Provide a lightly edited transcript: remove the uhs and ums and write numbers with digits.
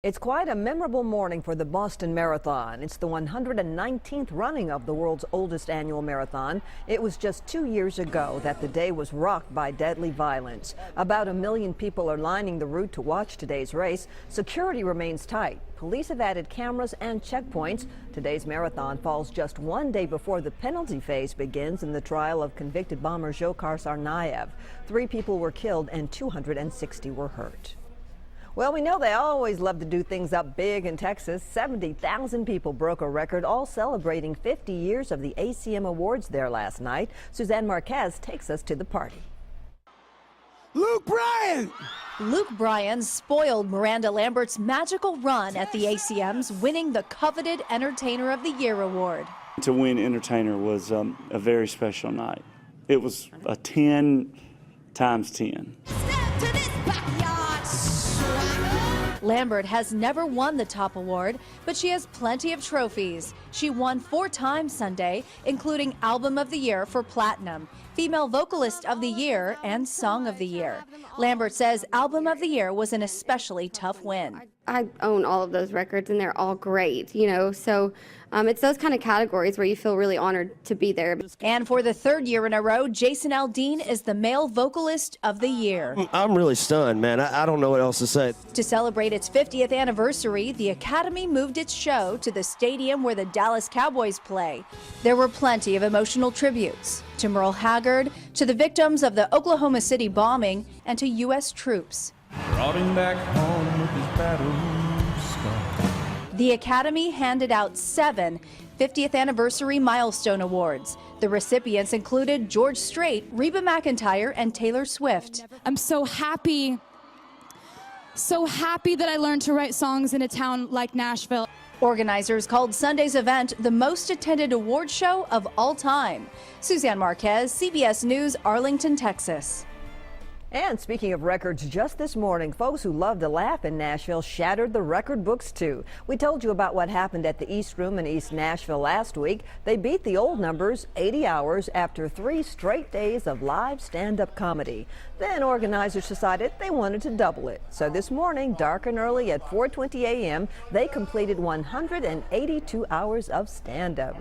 It's quite a memorable morning for the Boston Marathon. It's the 119th running of the world's oldest annual marathon. It was just 2 years ago that the day was rocked by deadly violence. About 1 million people are lining the route to watch today's race. Security remains tight. Police have added cameras and checkpoints. Today's marathon falls just 1 day before the penalty phase begins in the trial of convicted bomber Dzhokhar Tsarnaev. 3 people were killed and 260 were hurt. Well, we know they always love to do things up big in Texas. 70,000 people broke a record, all celebrating 50 years of the ACM Awards there last night. Suzanne Marquez takes us to the party. Luke Bryan! Luke Bryan spoiled Miranda Lambert's magical run at the ACMs, winning the coveted Entertainer of the Year award. To win Entertainer was a very special night. It was a 10 times 10. Lambert has never won the top award, but she has plenty of trophies. She won 4 times Sunday, including Album of the Year for Platinum, Female Vocalist of the Year, and Song of the Year. Lambert says Album of the Year was an especially tough win. I own all of those records and they're all great, so it's those kind of categories where you feel really honored to be there. And for the 3rd year in a row, Jason Aldean is the Male Vocalist of the Year. I'm really stunned, man. I don't know what else to say. To celebrate its 50th anniversary, the Academy moved its show to the stadium where the Dallas Cowboys play. There were plenty of emotional tributes to Merle Haggard, to the victims of the Oklahoma City bombing, and to U.S. troops. Brought him back home with his battle scar. The Academy handed out 7 50th Anniversary Milestone Awards. The recipients included George Strait, Reba McEntire, and Taylor Swift. I'm so happy that I learned to write songs in a town like Nashville. Organizers called Sunday's event the most attended award show of all time. Suzanne Marquez, CBS News, Arlington, Texas. And speaking of records, just this morning, folks who love to laugh in Nashville shattered the record books too. We told you about what happened at the East Room in East Nashville last week. They beat the old numbers, 80 hours, after 3 straight days of live stand-up comedy. Then organizers decided they wanted to double it. So this morning, dark and early at 4:20 a.m., they completed 182 hours of stand-up.